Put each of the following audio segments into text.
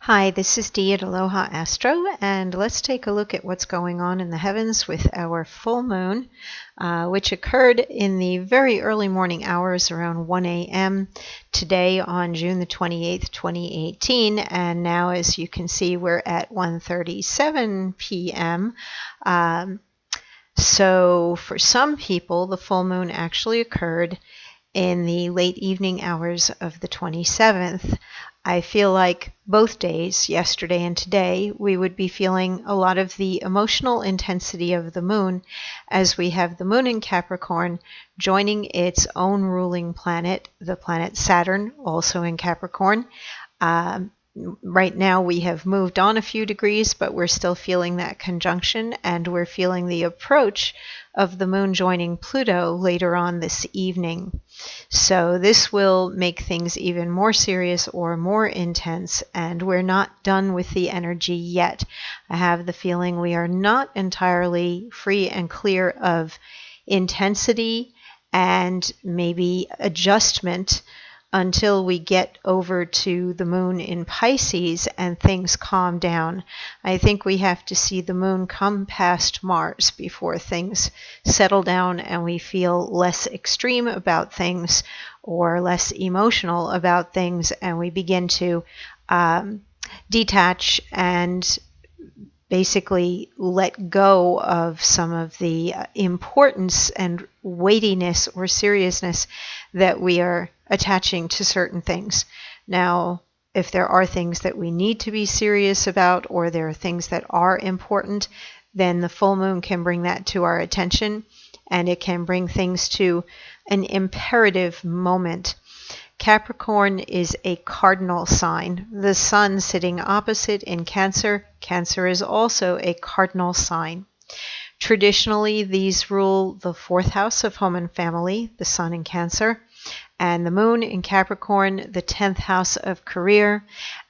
Hi, this is Dee at Aloha Astro, and let's take a look at what's going on in the heavens with our full moon, which occurred in the very early morning hours around 1 a.m. today on June the 28th, 2018, and now as you can see we're at 1:37 p.m. So for some people the full moon actually occurred in the late evening hours of the 27th. I feel like both days, yesterday and today, we would be feeling a lot of the emotional intensity of the moon as we have the moon in Capricorn joining its own ruling planet, the planet Saturn, also in Capricorn. Right now we have moved on a few degrees, but we're still feeling that conjunction, and we're feeling the approach of the moon joining Pluto later on this evening. So this will make things even more serious or more intense, and we're not done with the energy yet. I have the feeling we are not entirely free and clear of intensity and maybe adjustment until we get over to the moon in Pisces and things calm down. I think we have to see the moon come past Mars before things settle down and we feel less extreme about things or less emotional about things, and we begin to detach and basically let go of some of the importance and weightiness or seriousness that we are attaching to certain things. Now, if there are things that we need to be serious about, or there are things that are important, then the full moon can bring that to our attention, and it can bring things to an imperative moment. Capricorn is a cardinal sign. The sun sitting opposite in Cancer. Cancer is also a cardinal sign. Traditionally, these rule the fourth house of home and family, the sun in Cancer, and the moon in Capricorn, the 10th house of career,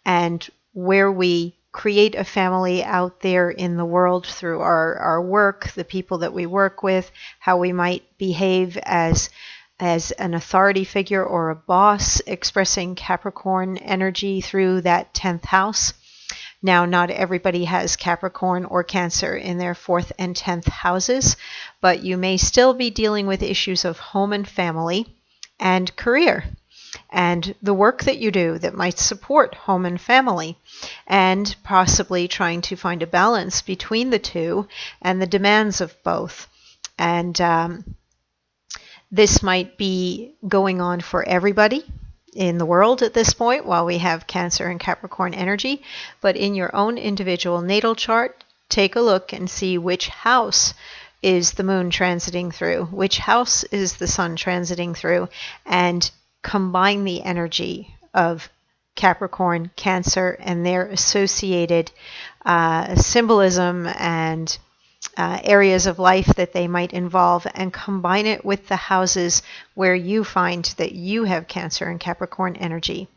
and where we create a family out there in the world through our work, the people that we work with, how we might behave as an authority figure or a boss, expressing Capricorn energy through that 10th house. Now, not everybody has Capricorn or Cancer in their 4th and 10th houses, but you may still be dealing with issues of home and family and career, and the work that you do that might support home and family, and possibly trying to find a balance between the two and the demands of both. And this might be going on for everybody in the world at this point while we have Cancer and Capricorn energy, but in your own individual natal chart, take a look and see which house is the moon transiting through, which house is the sun transiting through, and combine the energy of Capricorn, Cancer, and their associated symbolism and areas of life that they might involve, and combine it with the houses where you find that you have Cancer and Capricorn energy.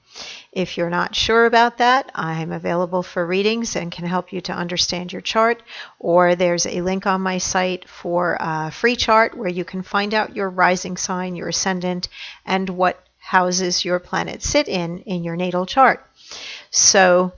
If you're not sure about that, I'm available for readings and can help you to understand your chart, or there's a link on my site for a free chart where you can find out your rising sign, your ascendant, and what houses your planets sit in your natal chart. So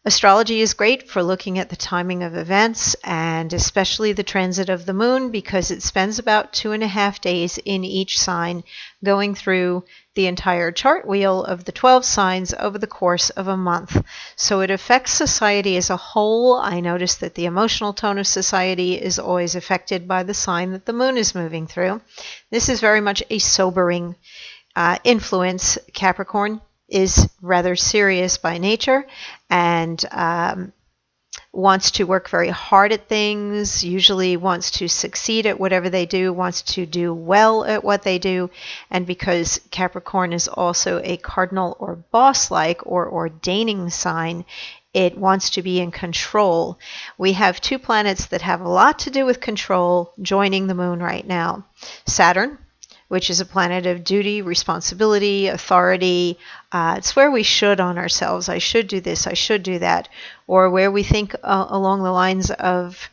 astrology is great for looking at the timing of events, and especially the transit of the moon, because it spends about 2.5 days in each sign, going through the entire chart wheel of the 12 signs over the course of a month. So it affects society as a whole. I notice that the emotional tone of society is always affected by the sign that the moon is moving through. This is very much a sobering influence. Capricorn is rather serious by nature and wants to work very hard at things, usually wants to succeed at whatever they do, wants to do well at what they do. And because Capricorn is also a cardinal or boss-like or ordaining sign, it wants to be in control. We have two planets that have a lot to do with control joining the moon right now. Saturn, which is a planet of duty, responsibility, authority. It's where we should on ourselves. I should do this, I should do that. Or where we think along the lines of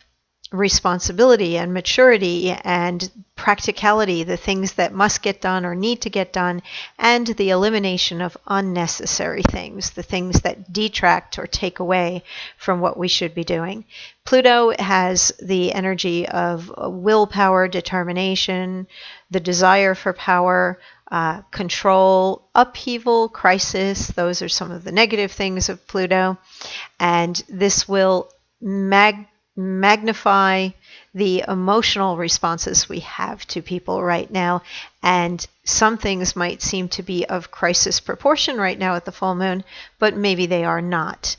responsibility and maturity and practicality, the things that must get done or need to get done, and the elimination of unnecessary things, the things that detract or take away from what we should be doing. Pluto has the energy of willpower, determination, the desire for power, control, upheaval, crisis. Those are some of the negative things of Pluto. And this will magnify the emotional responses we have to people right now. And some things might seem to be of crisis proportion right now at the full moon, but maybe they are not.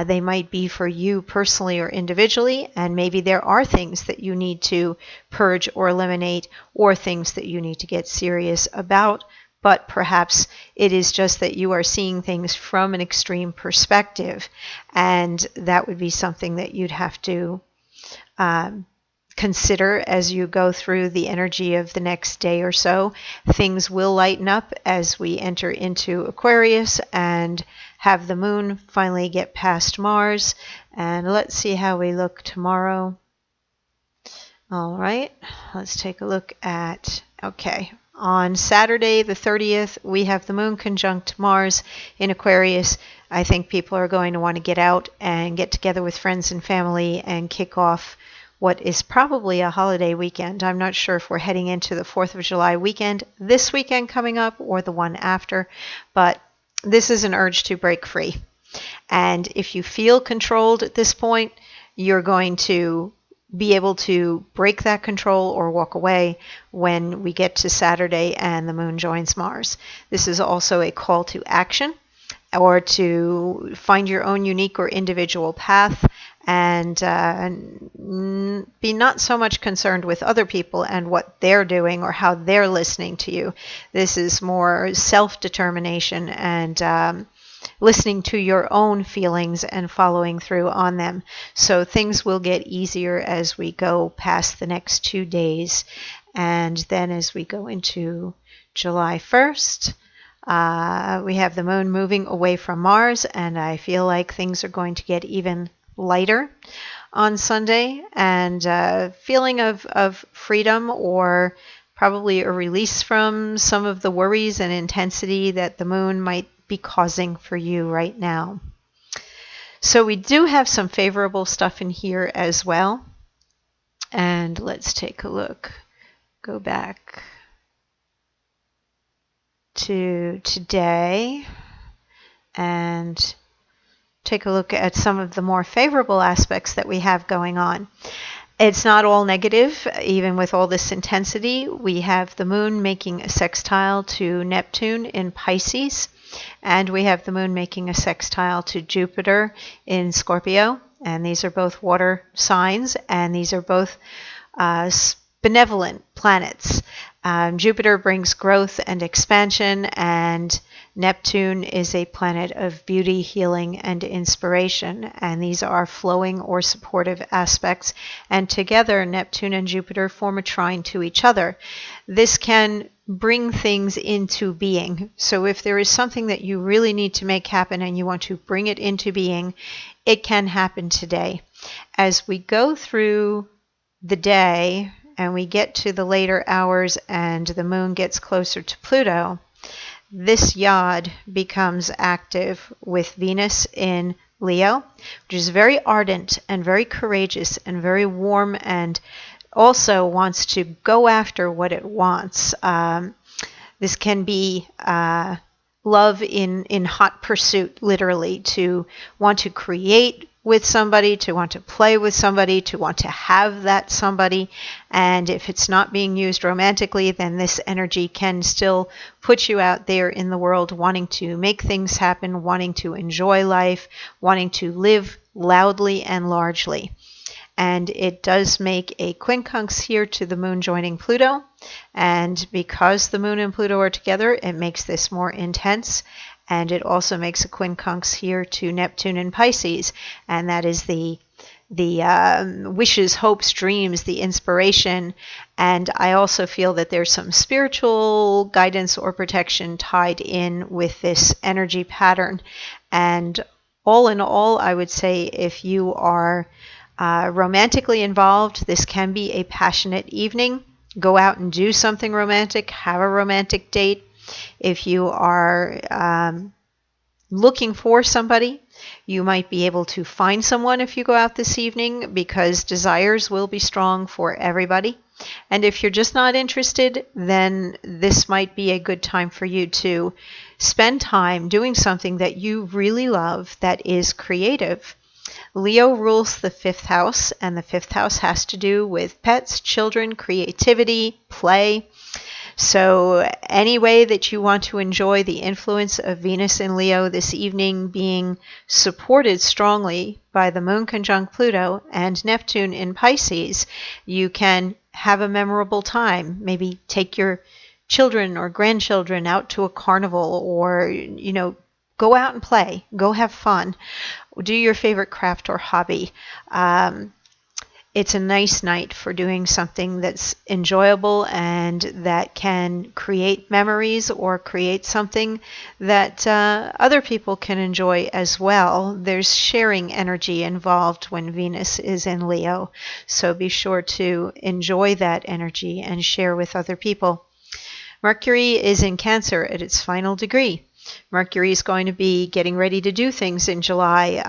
They might be for you personally or individually, and maybe there are things that you need to purge or eliminate, or things that you need to get serious about. But perhaps it is just that you are seeing things from an extreme perspective, and that would be something that you'd have to consider as you go through the energy of the next day or so. Things will lighten up as we enter into Aquarius and have the moon finally get past Mars. And let's see how we look tomorrow. All right, let's take a look at, okay. On Saturday, the 30th, we have the moon conjunct Mars in Aquarius. I think people are going to want to get out and get together with friends and family and kick off what is probably a holiday weekend. I'm not sure if we're heading into the 4th of July weekend this weekend coming up or the one after, but this is an urge to break free. And if you feel controlled at this point, you're going to be able to break that control or walk away when we get to Saturday and the moon joins Mars. This is also a call to action, or to find your own unique or individual path, and be not so much concerned with other people and what they're doing or how they're listening to you. This is more self-determination and listening to your own feelings and following through on them. So things will get easier as we go past the next 2 days. And then as we go into July 1st, we have the moon moving away from Mars, and I feel like things are going to get even lighter on Sunday, and feeling of freedom, or probably a release from some of the worries and intensity that the moon might be causing for you right now. So we do have some favorable stuff in here as well. And let's take a look. Go back to today and take a look at some of the more favorable aspects that we have going on. It's not all negative, even with all this intensity. We have the moon making a sextile to Neptune in Pisces, and we have the moon making a sextile to Jupiter in Scorpio, and these are both water signs, and these are both benevolent planets. Jupiter brings growth and expansion, and Neptune is a planet of beauty, healing, and inspiration, and these are flowing or supportive aspects, and together Neptune and Jupiter form a trine to each other. This can bring things into being. So if there is something that you really need to make happen and you want to bring it into being, it can happen today. As we go through the day and we get to the later hours and the moon gets closer to Pluto, this yod becomes active with Venus in Leo, which is very ardent and very courageous and very warm, and also wants to go after what it wants. This can be love in hot pursuit, literally, to want to create with somebody, to want to play with somebody, to want to have that somebody. And if it's not being used romantically, then this energy can still put you out there in the world wanting to make things happen, wanting to enjoy life, wanting to live loudly and largely. And it does make a quincunx here to the moon joining Pluto. And because the moon and Pluto are together, it makes this more intense. And it also makes a quincunx here to Neptune in Pisces. And that is the wishes, hopes, dreams, the inspiration. And I also feel that there's some spiritual guidance or protection tied in with this energy pattern. And all in all, I would say if you are Romantically involved, this can be a passionate evening. Go out and do something romantic, have a romantic date. If you are looking for somebody, you might be able to find someone if you go out this evening, because desires will be strong for everybody. And if you're just not interested, then this might be a good time for you to spend time doing something that you really love that is creative. Leo rules the 5th house, and the 5th house has to do with pets, children, creativity, play. So any way that you want to enjoy the influence of Venus in Leo this evening, being supported strongly by the Moon conjunct Pluto and Neptune in Pisces, you can have a memorable time. Maybe take your children or grandchildren out to a carnival, or, go out and play. Go have fun. Do your favorite craft or hobby. It's a nice night for doing something that's enjoyable and that can create memories or create something that other people can enjoy as well. There's sharing energy involved when Venus is in Leo, so be sure to enjoy that energy and share with other people. Mercury is in Cancer at its final degree. Mercury is going to be getting ready to do things in July.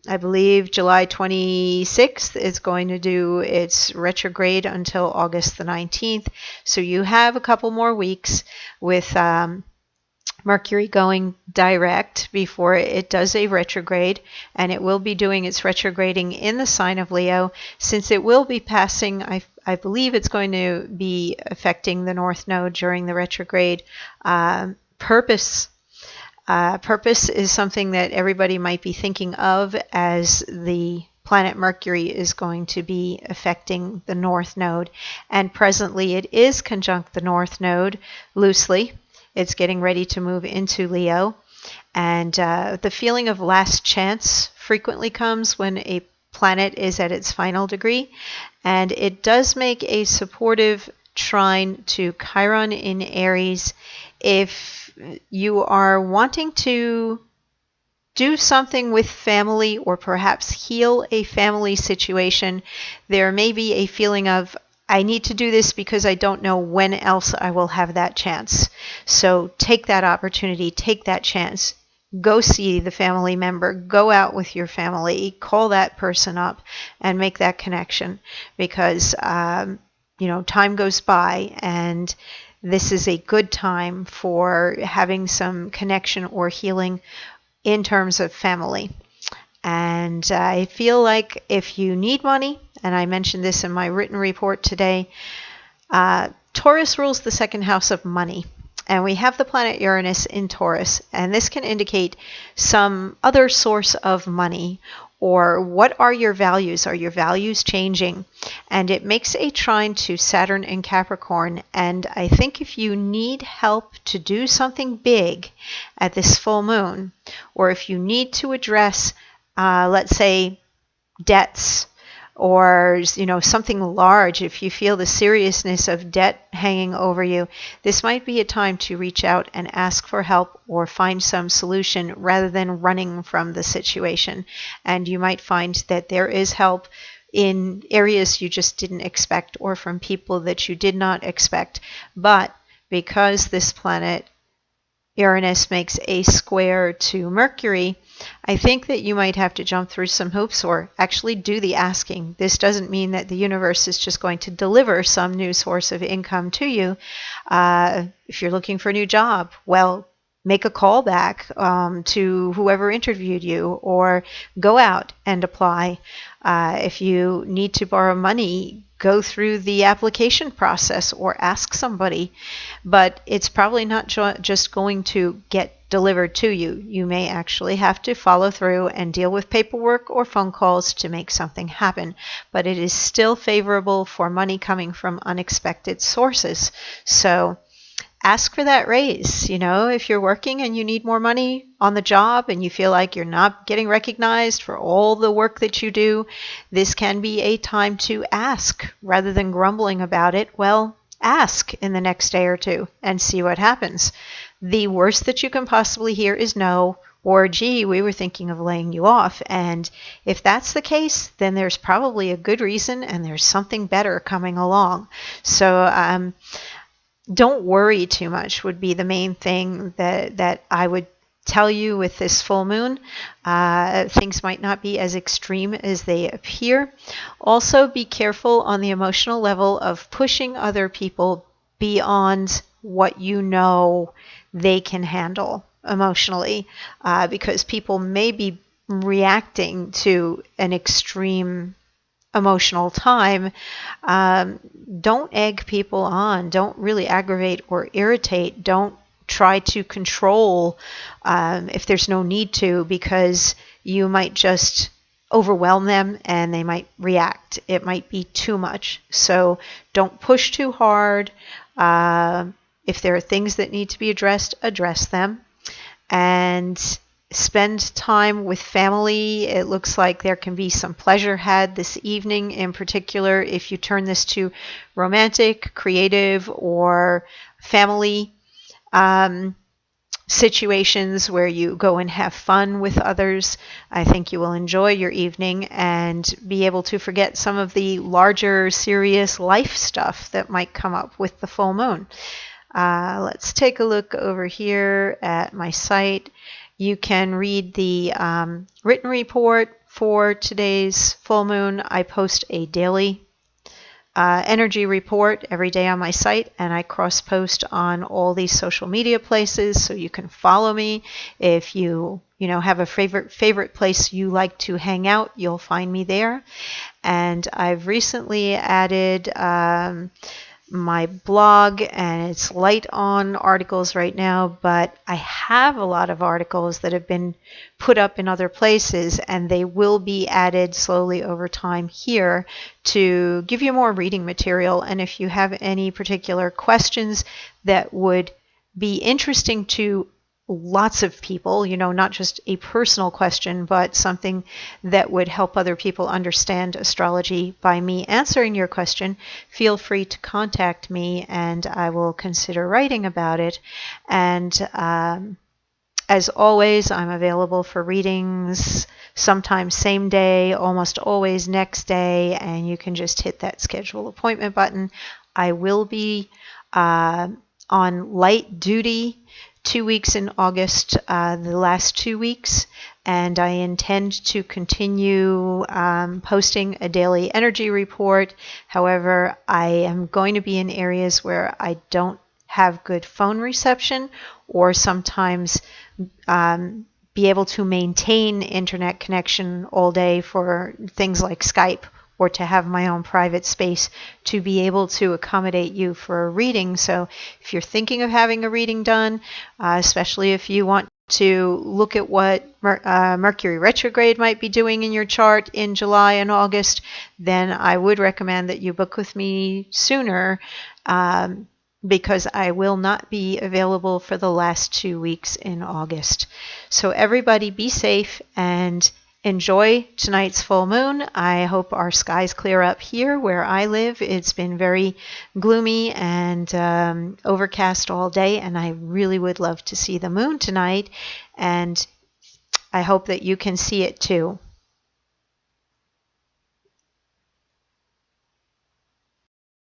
I believe July 26th is going to do its retrograde until August the 19th. So you have a couple more weeks with Mercury going direct before it does a retrograde, and it will be doing its retrograding in the sign of Leo. Since it will be passing, I believe it's going to be affecting the North Node during the retrograde. Purpose is something that everybody might be thinking of, as the planet Mercury is going to be affecting the North Node. And presently it is conjunct the North Node loosely. It's getting ready to move into Leo. And the feeling of last chance frequently comes when a planet is at its final degree. And it does make a supportive trine to Chiron in Aries. If you are wanting to do something with family, or perhaps heal a family situation, there may be a feeling of, I need to do this because I don't know when else I will have that chance. So take that opportunity, take that chance. Go see the family member, go out with your family, call that person up and make that connection, because time goes by, and this is a good time for having some connection or healing in terms of family. And I feel like if you need money, and I mentioned this in my written report today, Taurus rules the 2nd house of money. And we have the planet Uranus in Taurus, and this can indicate some other source of money. Or what are your values? Are your values changing? And it makes a trine to Saturn in Capricorn. And I think if you need help to do something big at this full moon, or if you need to address, let's say, debts, or something large, if you feel the seriousness of debt hanging over you, this might be a time to reach out and ask for help or find some solution rather than running from the situation. And you might find that there is help in areas you just didn't expect, or from people that you did not expect. But because this planet Uranus makes a square to Mercury, I think that you might have to jump through some hoops, or actually do the asking. This doesn't mean that the universe is just going to deliver some new source of income to you. If you're looking for a new job, well, make a call back to whoever interviewed you, or go out and apply. If you need to borrow money, go through the application process or ask somebody. But it's probably not just going to get delivered to you. You may actually have to follow through and deal with paperwork or phone calls to make something happen. But it is still favorable for money coming from unexpected sources. So ask for that raise. If you're working and you need more money on the job and you feel like you're not getting recognized for all the work that you do, this can be a time to ask rather than grumbling about it. Well, ask in the next day or two and see what happens. The worst that you can possibly hear is no, Or, gee, we were thinking of laying you off. And if that's the case, then there's probably a good reason and there's something better coming along. So don't worry too much would be the main thing that I would tell you with this full moon. Things might not be as extreme as they appear. Also, be careful on the emotional level of pushing other people beyond what you know they can handle emotionally, because people may be reacting to an extreme emotional time. Don't egg people on. Don't really aggravate or irritate. Don't try to control if there's no need to, because you might just overwhelm them and they might react. It might be too much. So don't push too hard. If there are things that need to be addressed, address them. And spend time with family. It looks like there can be some pleasure had this evening, in particular if you turn this to romantic, creative, or family situations where you go and have fun with others. I think you will enjoy your evening and be able to forget some of the larger, serious life stuff that might come up with the full moon. Let's take a look over here at my site. You can read the written report for today's full moon. I post a daily energy report every day on my site, and I cross-post on all these social media places, so you can follow me. If you have a favorite place you like to hang out, you'll find me there. And I've recently added my blog, and it's light on articles right now, but I have a lot of articles that have been put up in other places, and they will be added slowly over time here to give you more reading material. And if you have any particular questions that would be interesting to lots of people, not just a personal question, but something that would help other people understand astrology by me answering your question, feel free to contact me and I will consider writing about it. And as always, I'm available for readings, sometimes same day, almost always next day, and you can just hit that schedule appointment button. I will be on light duty 2 weeks in August, the last 2 weeks, and I intend to continue posting a daily energy report. However, I am going to be in areas where I don't have good phone reception, or sometimes be able to maintain internet connection all day for things like Skype, or to have my own private space to be able to accommodate you for a reading. So if you're thinking of having a reading done, especially if you want to look at what Mercury retrograde might be doing in your chart in July and August, then I would recommend that you book with me sooner, because I will not be available for the last 2 weeks in August. So everybody be safe and enjoy tonight's full moon. I hope our skies clear up here where I live. It's been very gloomy and overcast all day, and I really would love to see the moon tonight, and I hope that you can see it too.